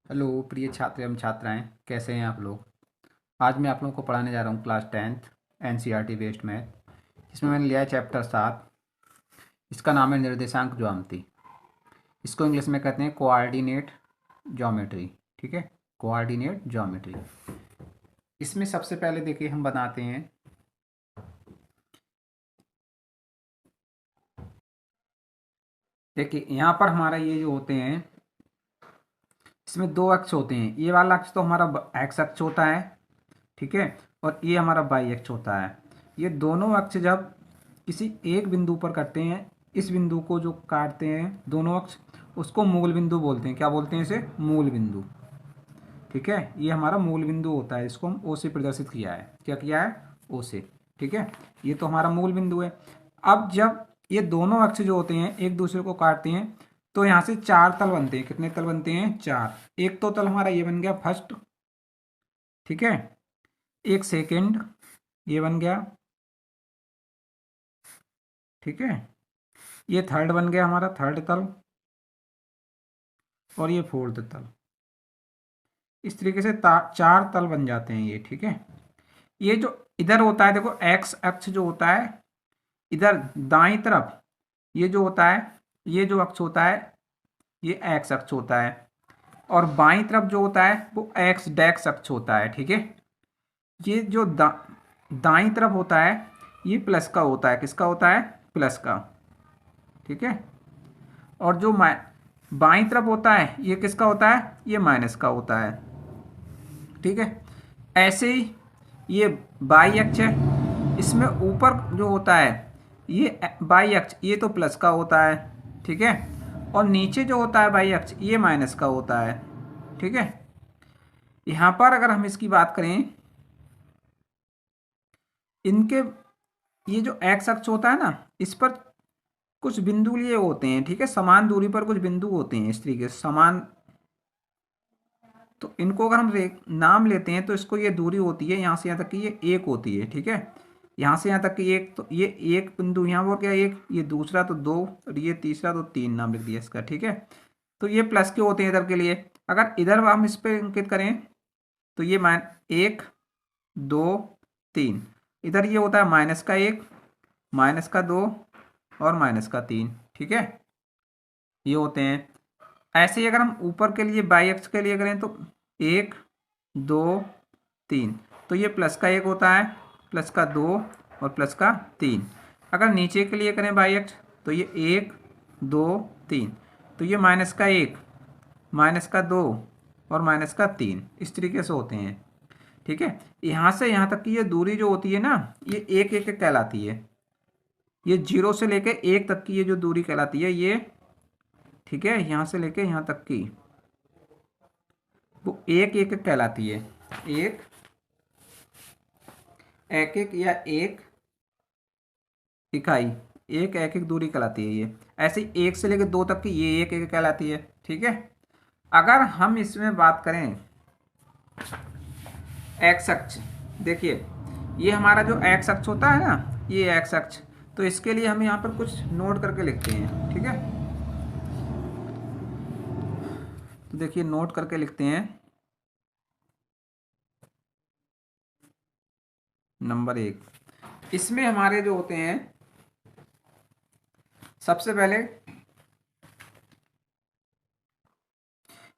Hello प्रिय छात्र एवं छात्राएं, कैसे हैं आप लोग। आज मैं आप लोगों को पढ़ाने जा रहा हूँ class 10th NCERT based math. इसमें मैंने लिया है चैप्टर 7। इसका नाम है निर्देशांक ज्यामिति। इसको इंग्लिश में कहते हैं कोऑर्डिनेट ज्योमेट्री। ठीक है, कोऑर्डिनेट ज्योमेट्री। इसमें सबसे पहले देखिए हम बनाते हैं। देखिए यहाँ पर हमारा ये जो होते हैं, इसमें दो अक्ष होते हैं। ये वाला अक्ष तो हमारा एक्स अक्ष होता है, ठीक है, और ये हमारा वाई अक्ष होता है। ये दोनों अक्ष जब किसी एक बिंदु पर करते हैं, इस बिंदु को जो काटते हैं दोनों अक्ष, उसको मूल बिंदु बोलते हैं। क्या बोलते हैं इसे? मूल बिंदु। ठीक है, ये हमारा मूल बिंदु होता है। इसको हम ओ से प्रदर्शित किया है। क्या किया है? ओ से। ठीक है, ये तो हमारा मूल बिंदु है। अब जब ये दोनों अक्ष जो होते हैं एक दूसरे को काटते हैं, तो यहाँ से चार तल बनते हैं। कितने तल बनते हैं? चार। एक तो तल हमारा ये बन गया फर्स्ट, ठीक है, एक सेकेंड ये बन गया, ठीक है, ये थर्ड बन गया हमारा थर्ड तल, और ये फोर्थ तल। इस तरीके से चार तल बन जाते हैं ये। ठीक है, ये जो इधर होता है, देखो एक्स अक्ष जो होता है इधर दाईं तरफ, ये जो होता है, ये जो अक्ष होता है ये एक्स अक्ष होता है, और बाईं तरफ जो होता है वो एक्स डैक्स अक्ष होता है। ठीक है, ये जो दाईं तरफ होता है ये प्लस का होता है। किसका होता है? प्लस का। ठीक है, और जो बाईं तरफ होता है ये किसका होता है? ये माइनस का होता है। ठीक है, ऐसे ही ये बाई अक्ष है, इसमें ऊपर जो होता है ये बाई अक्ष, ये तो प्लस का होता है। ठीक है, और नीचे जो होता है बाई अक्ष ये माइनस का होता है। ठीक है, यहाँ पर अगर हम इसकी बात करें, इनके ये जो एक्स अक्ष होता है ना, इस पर कुछ बिंदु लिए होते हैं। ठीक है, समान दूरी पर कुछ बिंदु होते हैं इस तरीके से समान। तो इनको अगर हम नाम लेते हैं तो इसको ये दूरी होती है यहाँ से यहाँ तक की, ये एक होती है। ठीक है, यहाँ से यहाँ तक की एक, तो ये एक बिंदु यहाँ पर क्या एक, ये दूसरा तो दो, और ये तीसरा तो तीन, नाम लिख दिया इसका। ठीक है, तो ये प्लस के होते हैं इधर के लिए। अगर इधर हम इस पर अंकित करें तो ये एक, दो, तीन। इधर ये होता है माइनस का एक, माइनस का दो, और माइनस का तीन। ठीक है, ये होते हैं। ऐसे ही अगर हम ऊपर के लिए बाई एक्स के लिए करें तो एक, दो, तीन, तो ये प्लस का एक होता है, प्लस का दो, और प्लस का तीन। अगर नीचे के लिए करें बाई एक्स तो ये एक, दो, तीन, तो ये माइनस का एक, माइनस का दो, और माइनस का तीन। इस तरीके से होते हैं। ठीक है, यहाँ से यहाँ तक की ये दूरी जो होती है ना, ये एक एक कहलाती है। ये जीरो से लेके एक तक की ये जो दूरी कहलाती है ये, ठीक है, यहाँ से लेके यहाँ तक की वो एक एक कहलाती है। एक एक एक या एक इकाई, एक एक एक दूरी कहलाती है ये। ऐसे ही एक से लेकर दो तक की ये एक एक कहलाती है। ठीक है, अगर हम इसमें बात करें एक्स अक्ष, देखिए ये हमारा जो एक्स अक्ष होता है ना, ये एक्स अक्ष, तो इसके लिए हम यहाँ पर कुछ नोट करके लिखते हैं। ठीक है, तो देखिए नोट करके लिखते हैं। नंबर एक, इसमें हमारे जो होते हैं, सबसे पहले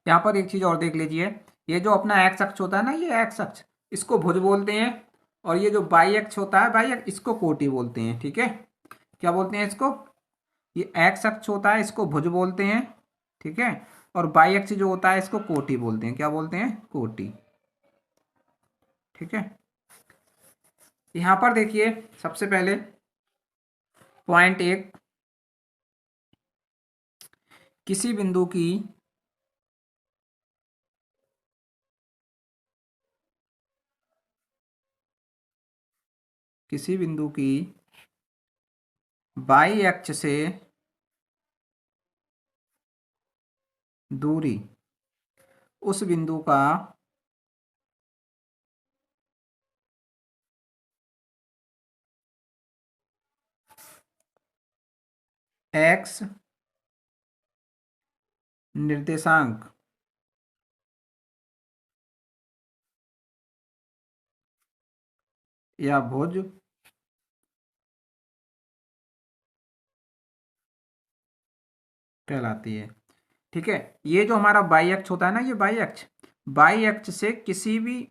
यहाँ पर एक चीज और देख लीजिए। ये जो अपना एक्स अक्ष होता है ना, ये एक्स अक्ष, इसको भुज बोलते हैं। और ये जो बाई अक्ष होता है, बाई अक्ष, इसको कोटि बोलते हैं। ठीक है, क्या बोलते हैं इसको? ये एक्स अक्ष होता है इसको भुज बोलते हैं। ठीक है, और बाई अक्ष जो होता है इसको कोटि बोलते हैं। क्या बोलते हैं? कोटि। ठीक है, यहां पर देखिए सबसे पहले पॉइंट एक, किसी बिंदु की किसी बिंदु की बाई अक्ष से दूरी उस बिंदु का एक्स निर्देशांक या भुज कहलाती है। ठीक है, ये जो हमारा बाई अक्ष होता है ना, ये बाई अक्ष से किसी भी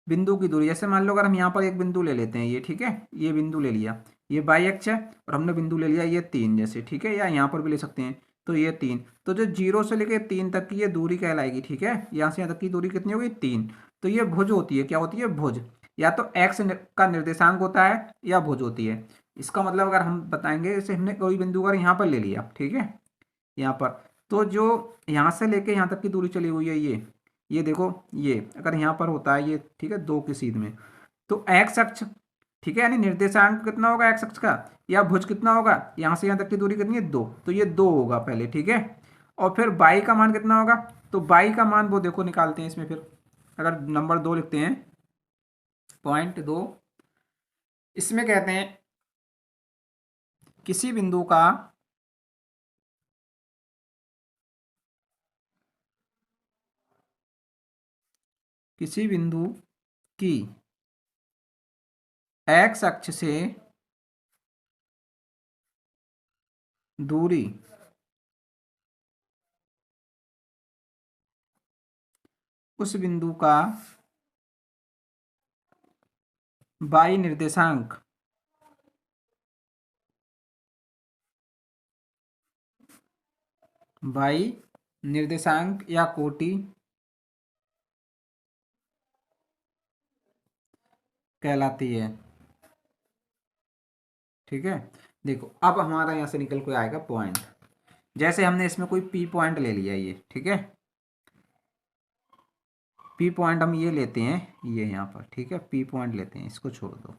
बिंदु की दूरी, जैसे मान लो अगर हम यहाँ पर एक बिंदु ले लेते हैं, ये ठीक है, ये बिंदु ले लिया, ये बाई अक्ष है, और हमने बिंदु ले लिया ये 3 जैसे, ठीक है, या यहाँ पर भी ले सकते हैं, तो ये 3, तो जो 0 से लेके 3 तक की ये दूरी कहलाएगी। ठीक है, यहाँ से यहाँ तक की दूरी कितनी होगी? 3। तो ये भुज होती है, क्या होती है? भुज। या तो एक्स का निर्देशांक होता है या भुज होती है। इसका मतलब अगर हम बताएंगे, जैसे हमने कोई बिंदु अगर यहाँ पर ले लिया, ठीक है, यहाँ पर, तो जो यहाँ से लेके यहाँ तक की दूरी चली हुई है ये देखो, ये अगर यहाँ पर होता है ये, ठीक है, 2 की सीध में, तो एक्स अक्ष, ठीक है, यानी निर्देशांक कितना होगा एक्स अक्ष का, या भुज कितना होगा, यहाँ से यहाँ तक की दूरी कितनी है? 2, तो ये 2 होगा पहले। ठीक है, और फिर बाई का मान कितना होगा? तो बाई का मान वो देखो निकालते हैं इसमें, फिर अगर नंबर 2 लिखते हैं, .2, इसमें कहते हैं किसी बिंदु का किसी बिंदु की एक्स अक्ष से दूरी उस बिंदु का बाई निर्देशांक या कोटि कहलाती है। ठीक है, देखो अब हमारा यहाँ से निकल के आएगा पॉइंट। जैसे हमने इसमें कोई पी पॉइंट ले लिया ये, ठीक है, पी पॉइंट हम ये लेते हैं, ये यहाँ पर, ठीक है, पी पॉइंट लेते हैं, इसको छोड़ दो,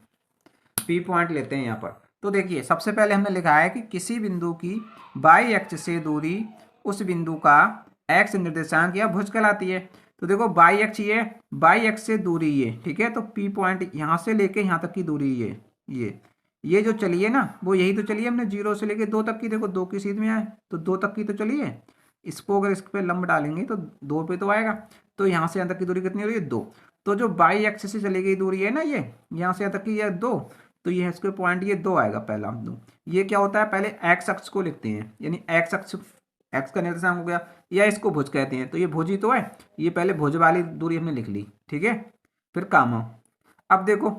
पी पॉइंट लेते हैं यहाँ पर। तो देखिए सबसे पहले हमने लिखा है कि किसी बिंदु की बाई अक्ष से दूरी उस बिंदु का एक्स निर्देशांक या भुज कहलाती है। तो देखो बाई अक्ष ये, बाई अक्ष से दूरी ये, ठीक है, तो पी पॉइंट यहाँ से लेके यहाँ तक की दूरी ये जो चली है ना, वो यही तो चली है हमने 0 से लेके 2 तक की, देखो 2 की सीध में आए तो 2 तक की तो चली है। इसको अगर इस पे लंब डालेंगे तो 2 पे तो आएगा। तो यहाँ से यहाँ तक की दूरी कितनी हो रही है? 2। तो जो बाई अक्ष से चली गई दूरी है ना, ये यहाँ से यहाँ तक की ये 2, तो ये इसके पॉइंट ये 2 आएगा पहला। 2 ये क्या होता है, पहले एक्स अक्ष को लिखते हैं, यानी एक्स अक्ष, एक्स का निर्देशांक हो गया, या इसको भुज कहते हैं, तो ये भुज ही तो है, ये पहले भुज वाली दूरी हमने लिख ली। ठीक है, फिर काम। अब देखो,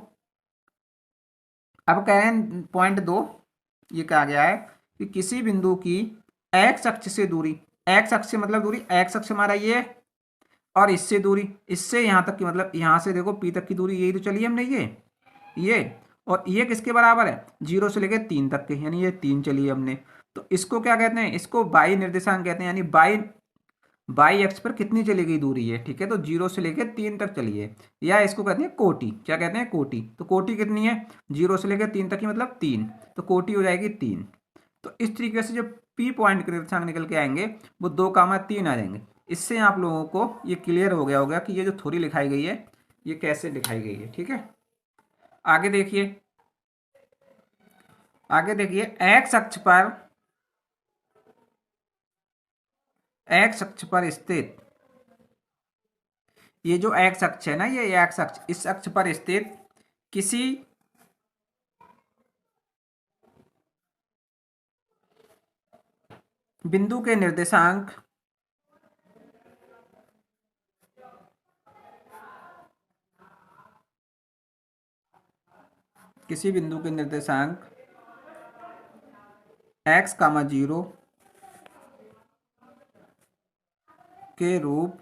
अब कह रहे हैं .2, ये कहा गया है कि किसी बिंदु की एक्स अक्ष से दूरी, एक्स अक्ष से मतलब दूरी, एक्स अक्ष हमारा ये है, और इससे दूरी, इससे यहाँ तक की, मतलब यहाँ से देखो पी तक की दूरी यही तो चली हमने, ये और ये किसके बराबर है? 0 से लेकर 3 तक के, यानी ये 3 चली हमने। तो इसको क्या कहते हैं? इसको बाई निर्देशांक कहते हैं, यानी बाई बाई एक्स पर कितनी चली गई दूरी है। ठीक है, तो 0 से लेकर 3 तक चली है, या इसको कहते हैं कोटि। क्या कहते हैं? कोटि। तो कोटि कितनी है? 0 से लेकर 3 तक की, मतलब 3, तो कोटि हो जाएगी 3। तो इस तरीके से जो पी पॉइंट के निर्देशांक निकल के आएंगे वो 2, 3 आ जाएंगे। इससे आप लोगों को ये क्लियर हो गया होगा कि ये जो थ्योरी लिखाई गई है ये कैसे लिखाई गई है। ठीक है, आगे देखिए, एक्स अक्ष पर, एक्स अक्ष पर स्थित, ये जो एक्स अक्ष है ना, ये एक्स अक्ष, इस अक्ष पर स्थित किसी बिंदु के निर्देशांक किसी बिंदु के निर्देशांक x, 0 के रूप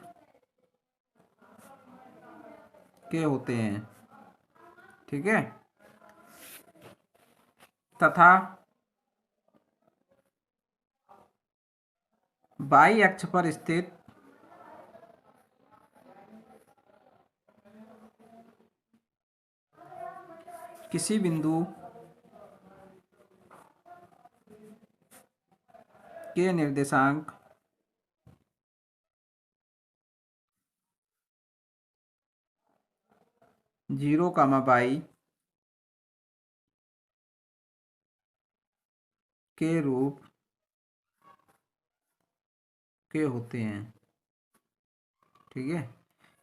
के होते हैं। ठीक है, तथा बाई अक्ष पर स्थित किसी बिंदु के निर्देशांक जीरो कामा बाई के रूप के होते हैं। ठीक है,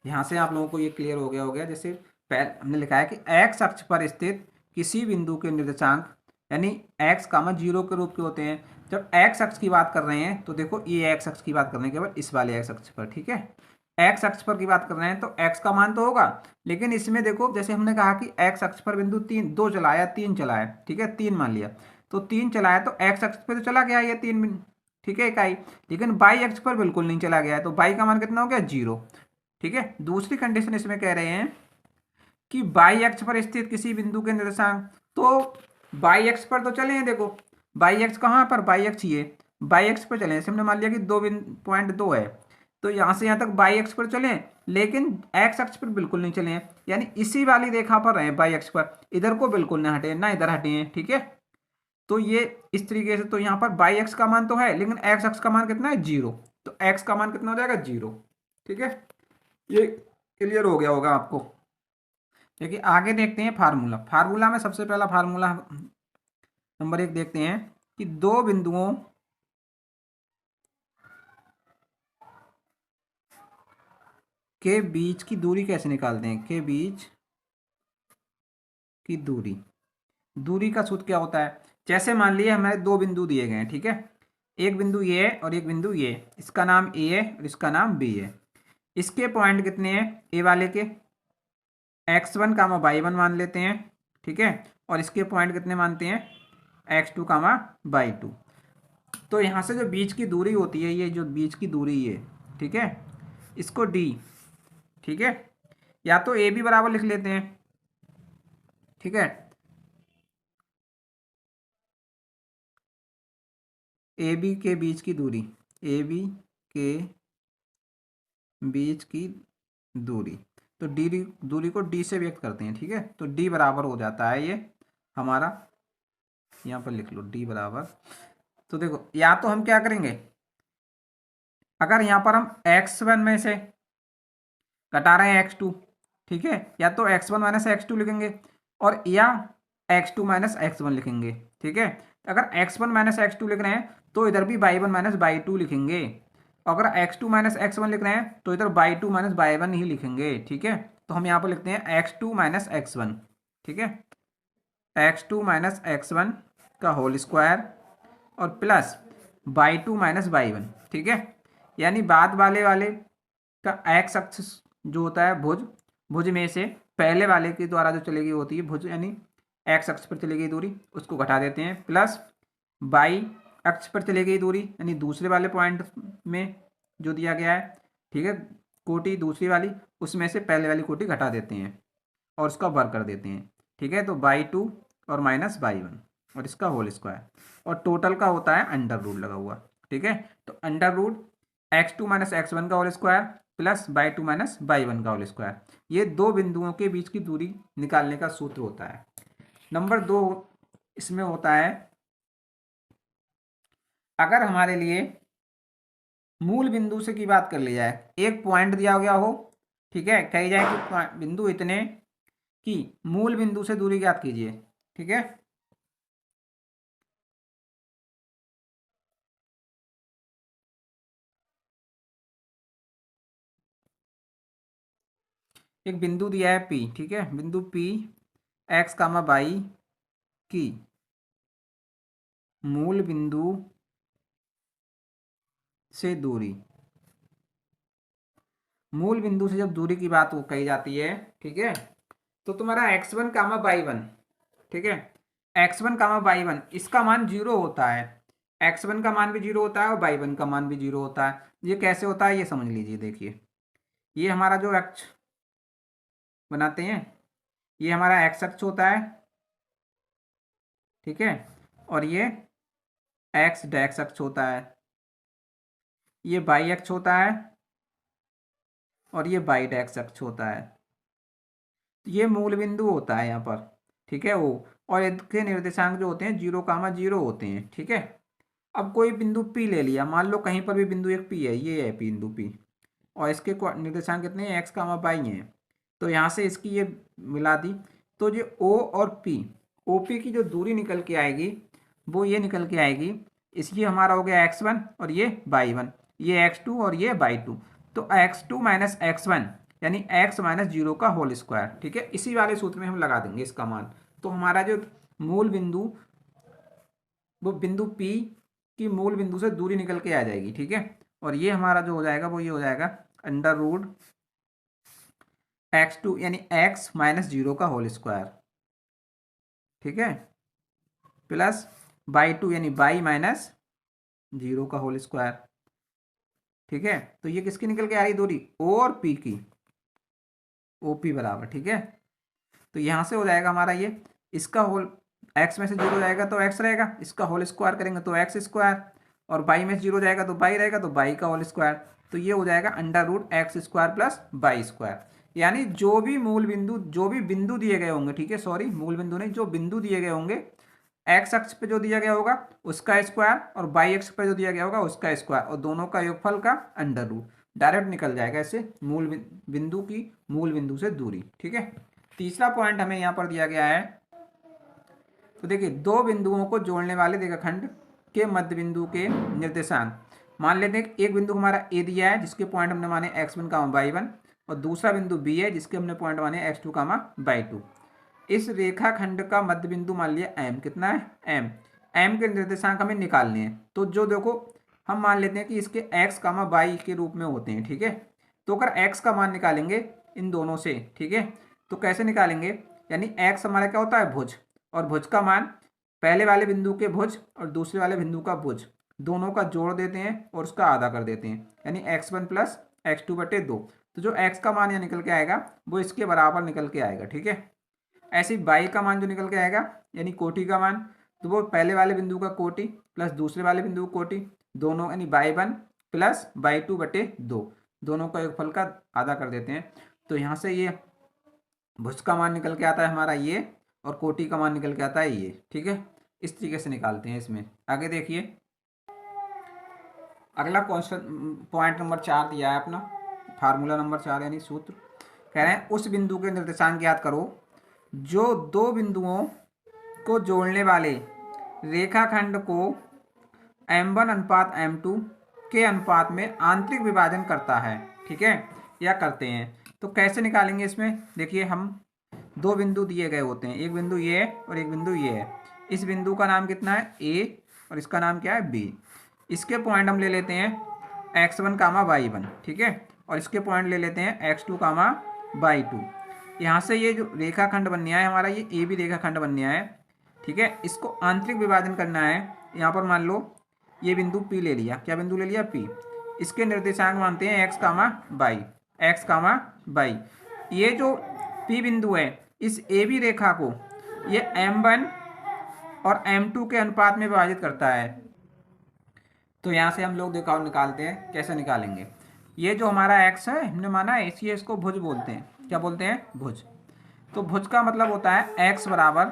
यहाँ से आप लोगों को ये क्लियर हो गया जैसे हमने लिखा है कि एक्स अक्ष पर स्थित किसी बिंदु के निर्देशांक यानी एक्स कामा जीरो के रूप के होते हैं। जब एक्स अक्ष की बात कर रहे हैं तो देखो ये एक्स अक्ष की बात कर रहे हैं केवल इस वाले एक्स अक्ष पर, ठीक है। एक्स अक्ष पर की बात कर रहे हैं तो एक्स का मान तो होगा, लेकिन इसमें देखो जैसे हमने कहा कि एक्स अक्ष पर बिंदु 3 2 चला है 3 चला है, ठीक है, 3 मान लिया तो 3 चला है तो एक्स अक्ष पर तो चला गया ये 3 बिंदु, ठीक है, इकाई। लेकिन बाई अक्ष पर बिल्कुल नहीं चला गया है तो बाई का मान कितना हो गया 0, ठीक है। दूसरी कंडीशन इसमें कह रहे हैं कि बाई अक्ष पर स्थित किसी बिंदु के निर्देशांक, तो बाई अक्ष पर तो चले हैं, देखो बाई अक्ष कहाँ पर, बाई अक्ष ये बाई अक्ष पर चले, जैसे हमने मान लिया कि 2.2 है तो यहाँ से यहाँ तक बाई अक्ष पर चले, लेकिन एक्स अक्ष पर बिल्कुल नहीं चले हैं, यानी इसी वाली रेखा पर रहे बाई अक्ष पर, इधर को बिल्कुल ना हटे ना इधर हटे हैं, ठीक है। तो ये इस तरीके से, तो यहाँ पर बाई एक्स का मान तो है लेकिन एक्स अक्ष का मान कितना है 0, तो एक्स का मान कितना हो जाएगा 0, ठीक है। ये क्लियर हो गया होगा आपको। देखिए आगे देखते हैं फार्मूला। फार्मूला में सबसे पहला फार्मूला नंबर 1 देखते हैं कि दो बिंदुओं के बीच की दूरी कैसे निकालते हैं। के बीच की दूरी का सूत्र क्या होता है। जैसे मान लिए हमारे दो बिंदु दिए गए हैं, ठीक है, एक बिंदु ये है और एक बिंदु ये, इसका नाम ए है और इसका नाम बी है। इसके पॉइंट कितने हैं ए वाले के, x1 कामा y1 मान लेते हैं, ठीक है, और इसके पॉइंट कितने मानते हैं x2 कामा y2। तो यहाँ से जो बीच की दूरी होती है, ये जो बीच की दूरी है, ठीक है, इसको d, ठीक है, या तो ए बी बराबर लिख लेते हैं, ठीक है, ए बी के बीच की दूरी, ए बी के बीच की दूरी, तो डी दूरी को डी से व्यक्त करते हैं, ठीक है। तो डी बराबर हो जाता है ये हमारा, यहाँ पर लिख लो डी बराबर। तो देखो या तो हम क्या करेंगे, अगर यहाँ पर हम x1 में से घटा रहे हैं x2, ठीक है, या तो x1 माइनस x2 लिखेंगे और या x2 माइनस x1 लिखेंगे, ठीक है। अगर x1 माइनस x2 लिख रहे हैं तो इधर भी y1 माइनस y2 लिखेंगे, अगर x2 माइनस x1 लिख रहे हैं तो इधर y2 माइनस y1 ही लिखेंगे, ठीक है। तो हम यहाँ पर लिखते हैं x2 माइनस x1, ठीक है, x2 माइनस x1 का होल स्क्वायर और प्लस y2 माइनस y1, ठीक है। यानी बाद वाले का x अक्ष जो होता है भुज में से पहले वाले के द्वारा जो चली गई होती है भुज, यानी x अक्ष पर चली गई दूरी उसको घटा देते हैं, प्लस y अक्ष पर चली गई दूरी यानी दूसरे वाले पॉइंट में जो दिया गया है, ठीक है, कोटि दूसरी वाली, उसमें से पहले वाली कोटि घटा देते हैं और उसका वर्ग कर देते हैं, ठीक है। तो y2 और माइनस y1 और इसका होल स्क्वायर और टोटल का होता है अंडर रूट लगा हुआ, ठीक है। तो under root x2 minus x1 का whole square plus y2 minus y1 का होल स्क्वायर, ये दो बिंदुओं के बीच की दूरी निकालने का सूत्र होता है। नंबर 2 इसमें होता है, अगर हमारे लिए मूल बिंदु से की बात कर ली जाए, एक पॉइंट दिया गया हो, ठीक है, कही जाए कि बिंदु इतने की मूल बिंदु से दूरी ज्ञात कीजिए, ठीक है। एक बिंदु दिया है P, ठीक है, बिंदु P x कामा y की मूल बिंदु से दूरी, मूल बिंदु से जब दूरी की बात कही जाती है, ठीक है, तो तुम्हारा x1 कामा y1, ठीक है, x1 कामा y1 इसका मान 0 होता है, x1 का मान भी 0 होता है और y1 का मान भी 0 होता है। ये कैसे होता है ये समझ लीजिए। देखिए ये हमारा जो अक्ष बनाते हैं ये हमारा x अक्ष होता है, ठीक है, और ये x डैक्स अक्ष होता है, ये y अक्ष होता है और ये y डैक्स अक्ष होता है। ये मूल बिंदु होता है यहाँ पर, ठीक है, वो, और इसके निर्देशांक जो होते हैं 0 कामा 0 होते हैं, ठीक है। अब कोई बिंदु P ले लिया, मान लो कहीं पर भी बिंदु एक P है, ये है बिंदु P और इसके निर्देशांक कितने हैं x कामा y हैं, तो यहाँ से इसकी ये मिला दी, तो जो O और P, OP की जो दूरी निकल के आएगी वो ये निकल के आएगी, इसलिए हमारा हो गया x1 और ये y1, ये x2 और ये y2, तो x2 माइनस x1 यानी x माइनस जीरो का होल स्क्वायर। ठीक है, इसी वाले सूत्र में हम लगा देंगे इसका मान। तो हमारा जो मूल बिंदु, वो बिंदु P की मूल बिंदु से दूरी निकल के आ जाएगी। ठीक है, और ये हमारा जो हो जाएगा वो ये हो जाएगा अंडर रूट x2 यानी x माइनस जीरो का होल स्क्वायर। ठीक है, प्लस बाई टू यानी बाई माइनस जीरो का होल स्क्वायर। ठीक है, तो ये किसकी निकल के आ रही दूरी, O और P की, OP बराबर। ठीक है, तो यहाँ से हो जाएगा हमारा ये, इसका होल x में से जीरो जाएगा तो x रहेगा, इसका होल स्क्वायर करेंगे तो x स्क्वायर, और बाई में से जीरो जाएगा तो बाई रहेगा, तो बाई का होल स्क्वायर। तो ये हो जाएगा under root X square plus Y square. यानी जो भी मूल बिंदु, जो भी बिंदु दिए गए होंगे, ठीक है, सॉरी मूल बिंदु नहीं, जो बिंदु दिए गए होंगे, एक्स अक्ष पे जो दिया गया होगा उसका स्क्वायर, और बाई अक्ष पे जो दिया गया होगा उसका स्क्वायर, और दोनों का योगफल का अंडर रूट, डायरेक्ट निकल जाएगा ऐसे मूल बिंदु की मूल बिंदु से दूरी। ठीक है, तीसरा पॉइंट हमें यहाँ पर दिया गया है। तो देखिए, दो बिंदुओं को जोड़ने वाले रेखाखंड के मध्य बिंदु के निर्देशांक, मान लेते हैं एक बिंदु हमारा ए दिया है जिसके पॉइंट हमने माने x1 कामा y1, और दूसरा बिंदु बी है जिसके हमने पॉइंट माने x2 कामा y2। इस रेखाखंड का मध्य बिंदु मान लिया m, कितना है m के निर्देशांक हमें निकालने हैं। तो जो देखो हम मान लेते हैं कि इसके x कामा y के रूप में होते हैं। ठीक है, तो अगर x का मान निकालेंगे इन दोनों से, ठीक है, तो कैसे निकालेंगे, यानी x हमारा क्या होता है भुज, और भुज का मान पहले वाले बिंदु के भुज और दूसरे वाले बिंदु का भुज दोनों का जोड़ देते हैं और उसका आधा कर देते हैं, यानी x1 प्लस x2 बटे 2। तो जो x का मान यहाँ निकल के आएगा वो इसके बराबर निकल के आएगा। ठीक है, ऐसे ही y का मान जो निकल के आएगा यानी कोटि का मान, तो वो पहले वाले बिंदु का कोटि प्लस दूसरे वाले बिंदु का कोटि, दोनों यानी y1 प्लस y2 बटे 2, दोनों का योगफल का आधा कर देते हैं। तो यहाँ से ये भुज का मान निकल के आता है हमारा ये, और कोटि का मान निकल के आता है ये। ठीक है, इस तरीके से निकालते हैं इसमें। आगे देखिए, अगला क्वेश्चन पॉइंट नंबर 4 दिया है अपना, फार्मूला नंबर 4 यानी सूत्र। कह रहे हैं उस बिंदु के निर्देशांक ज्ञात करो जो दो बिंदुओं को जोड़ने वाले रेखाखंड को m1 अनुपात m2 के अनुपात में आंतरिक विभाजन करता है। ठीक है, या करते हैं। तो कैसे निकालेंगे इसमें, देखिए हम दो बिंदु दिए गए होते हैं, एक बिंदु ये है और एक बिंदु ये है। इस बिंदु का नाम कितना है a और इसका नाम क्या है b। इसके पॉइंट हम ले लेते हैं x1 कामा y1, ठीक है, और इसके पॉइंट ले लेते हैं x2 कामा y2। यहाँ से ये जो रेखाखंड बनने आया है हमारा, ये ए बी रेखाखंड बनने आया है। ठीक है, इसको आंतरिक विभाजन करना है। यहाँ पर मान लो ये बिंदु P ले लिया, क्या बिंदु ले लिया P। इसके निर्देशांक मानते हैं x कामा y। ये जो P बिंदु है इस ए बी रेखा को ये m1 और m2 के अनुपात में विभाजित करता है। तो यहाँ से हम लोग देखो निकालते हैं, कैसे निकालेंगे। ये जो हमारा x है हमने माना है, इसलिए इसको भुज बोलते हैं। क्या बोलते हैं, भुज। तो भुज का मतलब होता है x बराबर,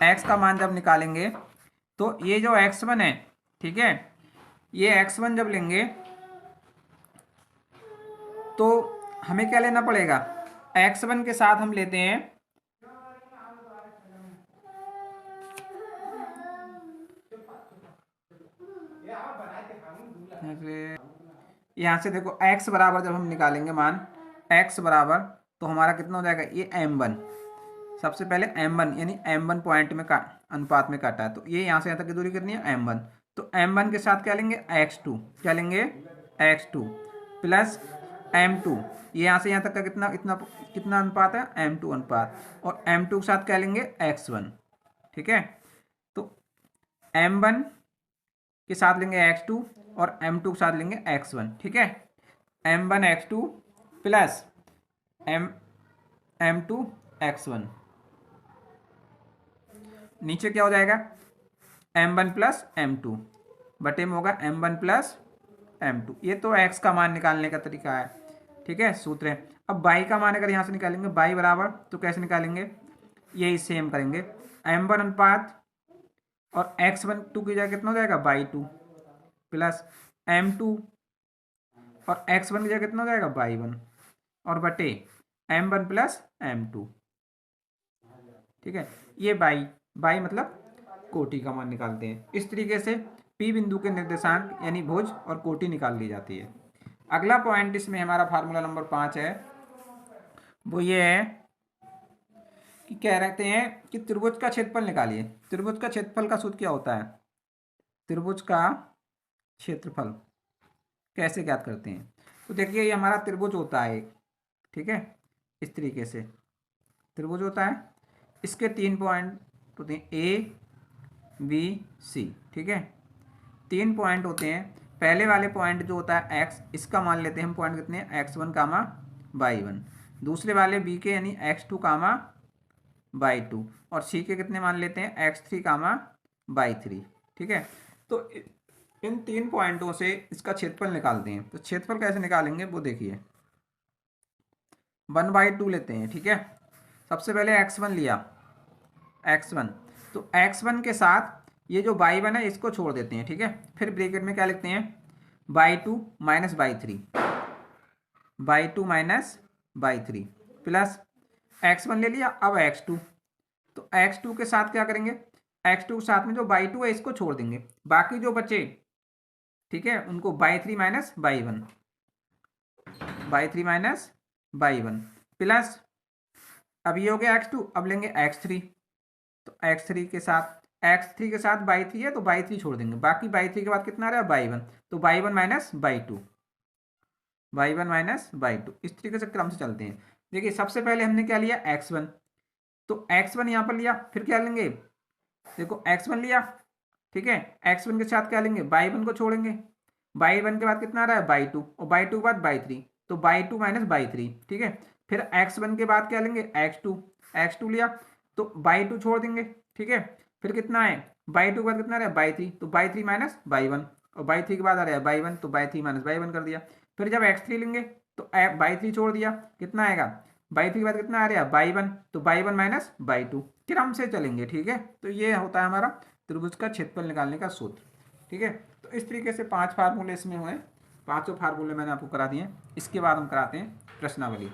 x का मान जब निकालेंगे तो ये जो x1 है, ठीक है, ये x1 जब लेंगे तो हमें क्या लेना पड़ेगा, x1 के साथ हम लेते हैं यहाँ से देखो x बराबर जब हम निकालेंगे मान x बराबर, तो हमारा कितना हो जाएगा, ये m1, सबसे पहले m1 यानी m1 पॉइंट में अनुपात में काटा है, तो ये यहाँ से यहाँ तक की दूरी कितनी है m1। तो m1 के साथ क्या लेंगे x2, क्या लेंगे x2 प्लस m2, ये यहाँ से यहाँ तक का कितना इतना कितना अनुपात है m2 अनुपात, और m2 के साथ क्या लेंगे x1। ठीक है, तो m1 के साथ लेंगे x2 और m2 के साथ लेंगे x1। ठीक है, m1 x2 plus m2 x1, नीचे क्या हो जाएगा m1 प्लस m2 बटे में होगा m1 प्लस m2। ये तो x का मान निकालने का तरीका है। ठीक है, सूत्र है। अब y का मान अगर यहाँ से निकालेंगे, y बराबर, तो कैसे निकालेंगे, यही सेम करेंगे, m1 अनुपात और x1 की जगह कितना हो जाएगा y2 प्लस m2 और x1 की जगह कितना हो जाएगा y1 और बटे m1 प्लस m2। ठीक है, ये y मतलब कोटि का मान निकालते हैं। इस तरीके से P बिंदु के निर्देशांक यानी भुज और कोटि निकाल ली जाती है। अगला पॉइंट इसमें हमारा फार्मूला नंबर 5 है, वो ये है कि कह रहते हैं कि त्रिभुज का क्षेत्रफल निकालिए। त्रिभुज का क्षेत्रफल का सूत्र क्या होता है? त्रिभुज का क्षेत्रफल कैसे ज्ञात करते हैं? तो देखिए ये हमारा त्रिभुज होता है एक, ठीक है, इस तरीके से त्रिभुज होता है। इसके 3 पॉइंट होते हैं A B C, ठीक है, 3 पॉइंट होते हैं। पहले वाले पॉइंट जो होता है x, इसका मान लेते हैं हम पॉइंट कितने हैं, x1 कामा y1। दूसरे वाले b के यानी x2 कामा y2, और c के कितने मान लेते हैं, x3 कामा y3, ठीक है। तो इन 3 पॉइंटों से इसका क्षेत्रफल निकालते हैं। तो क्षेत्रफल कैसे निकालेंगे वो देखिए, 1/2 लेते हैं, ठीक है। सबसे पहले x1 लिया, x1, तो x1 के साथ ये जो y1 है इसको छोड़ देते हैं, ठीक है। फिर ब्रैकेट में क्या लिखते हैं, y2 minus y3, y2 minus y3 plus x1 ले लिया। अब x2, तो x2 के साथ क्या करेंगे, x2 के साथ में जो y2 है इसको छोड़ देंगे, बाकी जो बचे, ठीक है, उनको y3 minus y1, y3 minus y1 plus, अब ये हो गया x2, अब लेंगे x3, तो x3 के साथ y3 है तो y3 छोड़ देंगे, बाकी y3 के बाद कितना आ रहा है, y1, तो y1 minus y2, y1 minus y2, इस तरीके से क्रम से चलते हैं। देखिए सबसे पहले हमने क्या लिया, x1, तो x1 यहाँ पर लिया, फिर क्या लेंगे, देखो x1 लिया, ठीक है, x1 के साथ क्या लेंगे, y1 को छोड़ेंगे, y1 के बाद कितना आ रहा है, y2, और y2 के बाद y3, तो y2 माइनस y3, ठीक है। फिर x1 के बाद क्या लेंगे, x2 लिया, तो y2 छोड़ देंगे, ठीक है। फिर कितना है, y2 के बाद कितना आ रहा है, y3, तो y3 माइनस y1, और y3 के बाद आ रहा है y1, तो y3 माइनस y1 कर दिया। फिर जब x3 लेंगे तो y3 छोड़ दिया, कितना आएगा, y3 के बाद कितना आ रहा है, y1, तो y1 माइनस y2, क्रम से चलेंगे, ठीक है। तो ये होता है हमारा त्रिभुज का क्षेत्रफल निकालने का सूत्र, ठीक है। तो इस तरीके से 5 फार्मूले इसमें हुए, 5 फार्मूले मैंने आपको करा दिए। इसके बाद हम कराते हैं प्रश्नावली।